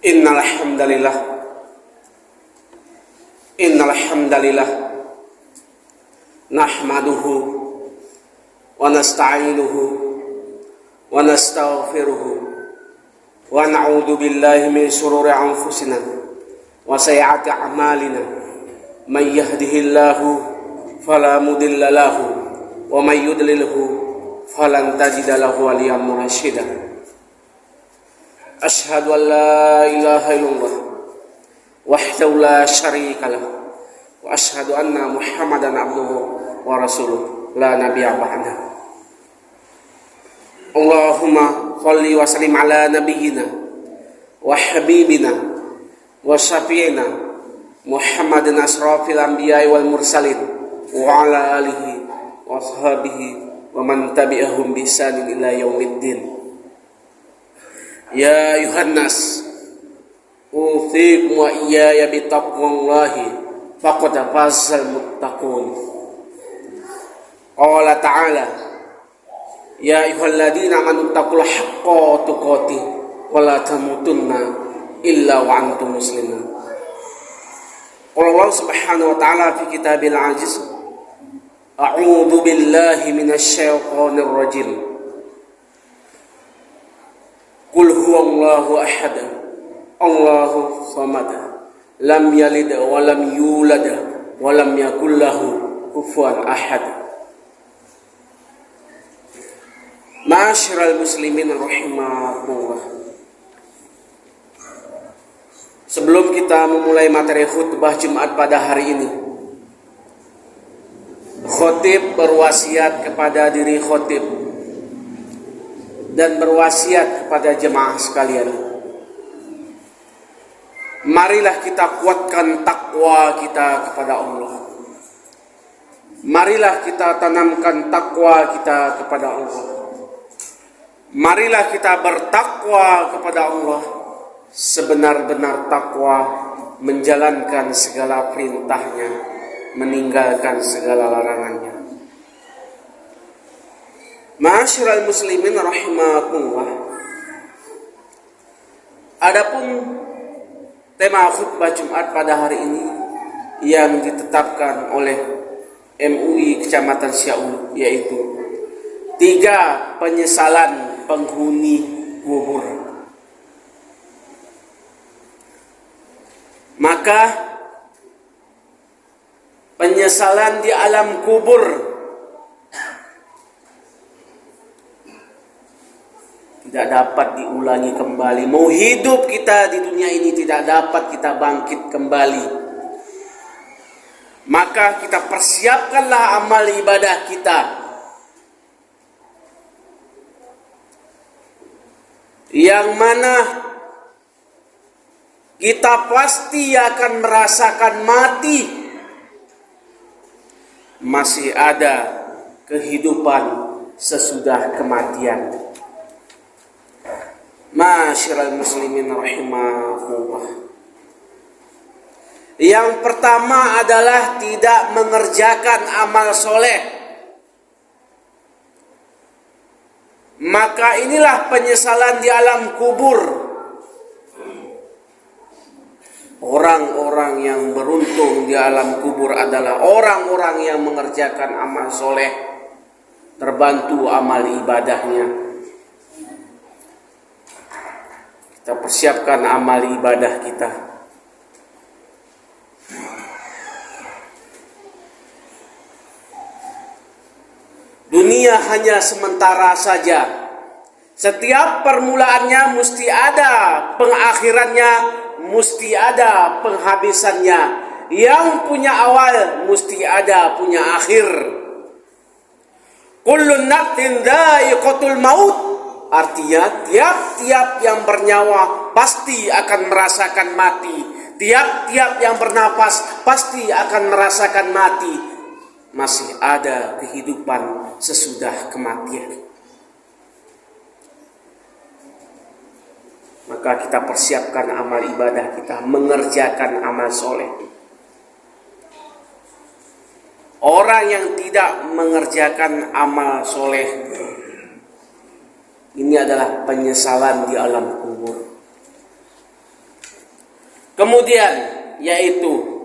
Innal hamdalillah nahmaduhu wa nasta'inuhu wa nastaghfiruhu wa na'udzu billahi min shururi anfusina wa sayyiati a'malina may yahdihillahu fala mudilla lahu wa may yudlilhu falan tajida lahu waliyyan mursyida. Asyhadu an la ilaha illallah wahdahu la syarika lah wa asyhadu anna Muhammadan abduhu wa rasuluh la nabiyya ba'da. Allahumma shalli wa sallim ala nabiyyina wa habibina wa syafi'ina Muhammadin asrafil anbiya'i wal mursalin wa ala alihi wa ashabihi wa man tabi'ahum bi ihsanin ila yaumiddin. Ya ayuhan nas, usikum wa iyaya bitaqwallahi faqad fazal muttaqun. Qala ta'ala, ya ayyuhalladzina amanu taqullaha haqqa tuqatih wa la tamutunna illa wa antum muslimun. Qala Allah subhanahu wa ta'ala fi kitabil aziz, a'udzu billahi minasy syaithanir rajim. Qul huwallahu ahad, Allahu samad, lam yalid wa lam yulad wa lam yakul lahu kufuwan ahad. Ma'asyiral muslimin rahimakumullah. Sebelum kita memulai materi khutbah Jumat pada hari ini, khotib berwasiat kepada diri khotib dan berwasiat kepada jemaah sekalian. Marilah kita kuatkan takwa kita kepada Allah. Marilah kita tanamkan takwa kita kepada Allah. Marilah kita bertakwa kepada Allah sebenar-benar takwa, menjalankan segala perintahnya, meninggalkan segala larangannya. Ma'asyiral muslimin rahimakumullah. Adapun tema khutbah Jumat pada hari ini yang ditetapkan oleh MUI Kecamatan Syaul, yaitu 3 penyesalan penghuni kubur. Maka penyesalan di alam kubur tidak dapat diulangi kembali. Mau hidup kita di dunia ini tidak dapat kita bangkit kembali. Maka kita persiapkanlah amal ibadah kita, yang mana kita pasti akan merasakan mati. Masih ada kehidupan sesudah kematian. Ma'asyiral muslimin rahimahullah. Yang pertama adalah tidak mengerjakan amal soleh. Maka inilah penyesalan di alam kubur. Orang-orang yang beruntung di alam kubur adalah orang-orang yang mengerjakan amal soleh, terbantu amal ibadahnya. Kita persiapkan amal ibadah kita. Dunia hanya sementara saja. Setiap permulaannya mesti ada pengakhirannya, mesti ada penghabisannya. Yang punya awal mesti ada punya akhir. Kullun nafsin dha'iqatul maut. Artinya tiap-tiap yang bernyawa pasti akan merasakan mati. Tiap-tiap yang bernapas pasti akan merasakan mati. Masih ada kehidupan sesudah kematian. Maka kita persiapkan amal ibadah kita, mengerjakan amal soleh. Orang yang tidak mengerjakan amal soleh, ini adalah penyesalan di alam kubur. Kemudian yaitu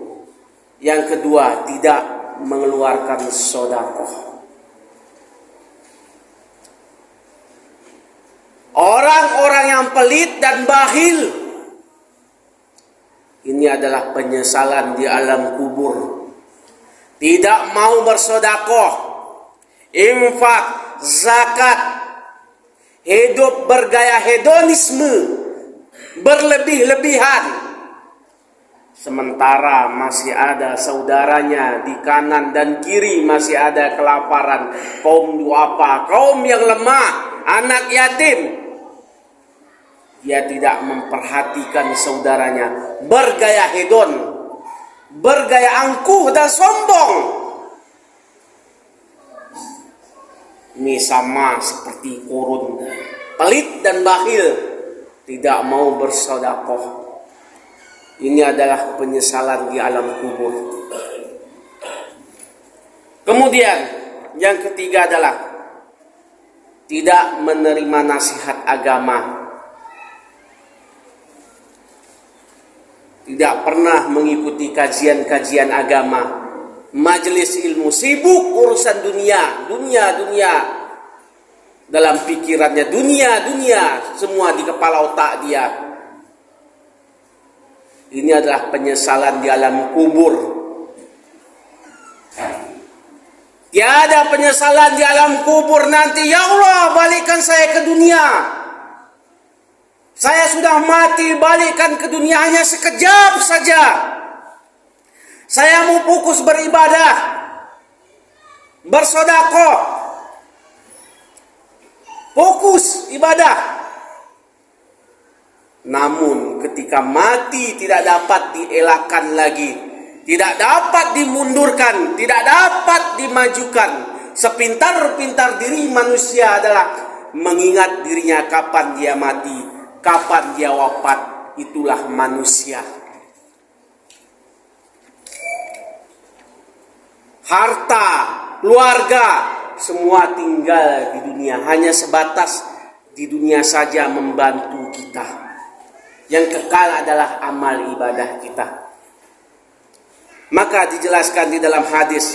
yang kedua, tidak mengeluarkan sedekah. Orang-orang yang pelit dan bakhil, ini adalah penyesalan di alam kubur. Tidak mau bersedekah, infak, zakat, hidup bergaya hedonisme, berlebih-lebihan. Sementara masih ada saudaranya di kanan dan kiri, masih ada kelaparan, kaum duafa, kaum yang lemah, anak yatim. Dia tidak memperhatikan saudaranya, bergaya hedon, bergaya angkuh dan sombong. Ini sama seperti Qarun, pelit dan bakhil, tidak mau bersedekah. Ini adalah penyesalan di alam kubur. Kemudian yang ketiga adalah tidak menerima nasihat agama. Tidak pernah mengikuti kajian-kajian agama, majelis ilmu, sibuk urusan dunia. Dalam pikirannya dunia, semua di kepala otak dia. Ini adalah penyesalan di alam kubur. Tiada penyesalan di alam kubur nanti. Ya Allah, balikkan saya ke dunia. Saya sudah mati, balikkan ke dunia hanya sekejap saja. Saya mau fokus beribadah, bersedekah, fokus ibadah. Namun ketika mati tidak dapat dielakkan lagi, tidak dapat dimundurkan, tidak dapat dimajukan. Sepintar-pintar diri manusia adalah mengingat dirinya kapan dia mati, kapan dia wafat. Itulah manusia. Harta, keluarga, semua tinggal di dunia. Hanya sebatas di dunia saja membantu kita. Yang kekal adalah amal ibadah kita. Maka dijelaskan di dalam hadis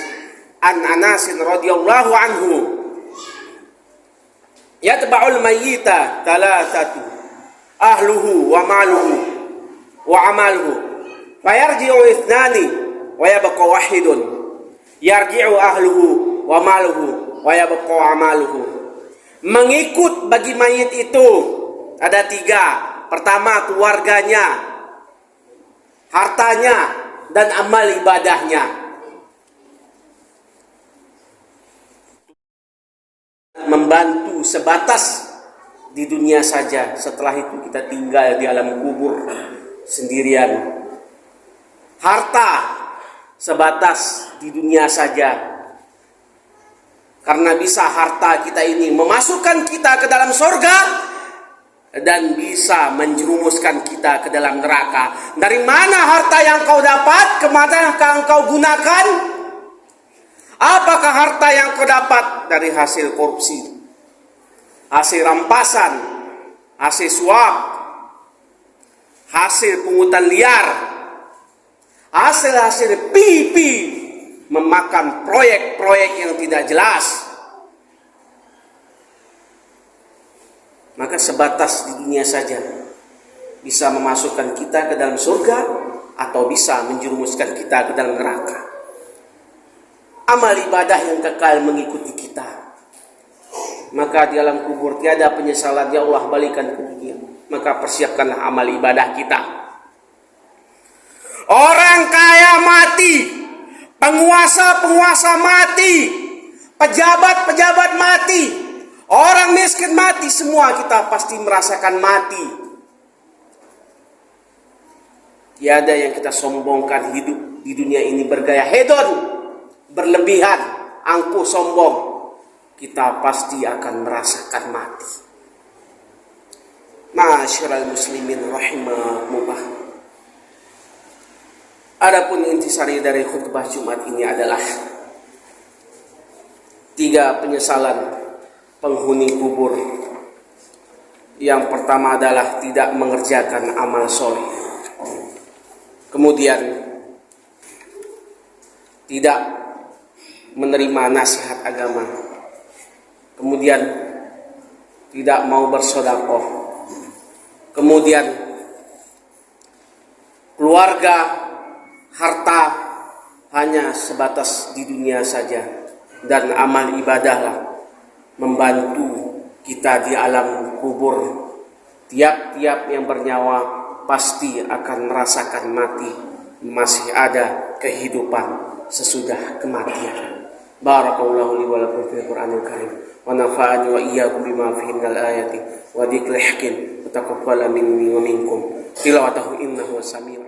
An Anas radhiyallahu anhu, yatba'ul mayyita thalathatu, ahluhu wa maluhu wa amaluhu, fayarji'u ithnani wa yabqa wahidun, yarji'u ahluhu wa maluhu wa yabqa amaluhu. Mengikut bagi mayit itu ada tiga. Pertama, keluarganya, hartanya, dan amal ibadahnya. Membantu sebatas di dunia saja. Setelah itu kita tinggal di alam kubur sendirian. Harta sebatas di dunia saja. Karena bisa harta kita ini memasukkan kita ke dalam surga dan bisa menjerumuskan kita ke dalam neraka. Dari mana harta yang kau dapat? Kemana kau gunakan? Apakah harta yang kau dapat dari hasil korupsi, hasil rampasan, hasil suap, hasil pungutan liar, hasil pipi, memakan proyek-proyek yang tidak jelas? Maka sebatas di dunia saja bisa memasukkan kita ke dalam surga atau bisa menjerumuskan kita ke dalam neraka. Amal ibadah yang kekal mengikuti kita. Maka di alam kubur tiada penyesalan. Ya Allah, balikan ke dunia. Maka persiapkanlah amal ibadah kita. Orang kaya mati, penguasa-penguasa mati, pejabat-pejabat mati, orang miskin mati, semua kita pasti merasakan mati. Tiada yang kita sombongkan hidup di dunia ini bergaya hedon, berlebihan, angkuh, sombong. Kita pasti akan merasakan mati. Ma'asyiral muslimin rahimahumullah. Adapun intisari dari khutbah Jumat ini adalah 3 penyesalan penghuni kubur. Yang pertama adalah tidak mengerjakan amal soleh. kemudian tidak menerima nasihat agama, kemudian tidak mau bersedekah, kemudian keluarga, harta hanya sebatas di dunia saja, dan amal ibadahlah membantu kita di alam kubur. Tiap-tiap yang bernyawa pasti akan merasakan mati, masih ada kehidupan sesudah kematian. Barakallahu li wa lakum fil Qur'anil Karim wa nafa'ani wa iyyakum bima fihi minal ayati wa dzikril hakim wa taqabbala minni wa minkum tilawatahu innahu samii'un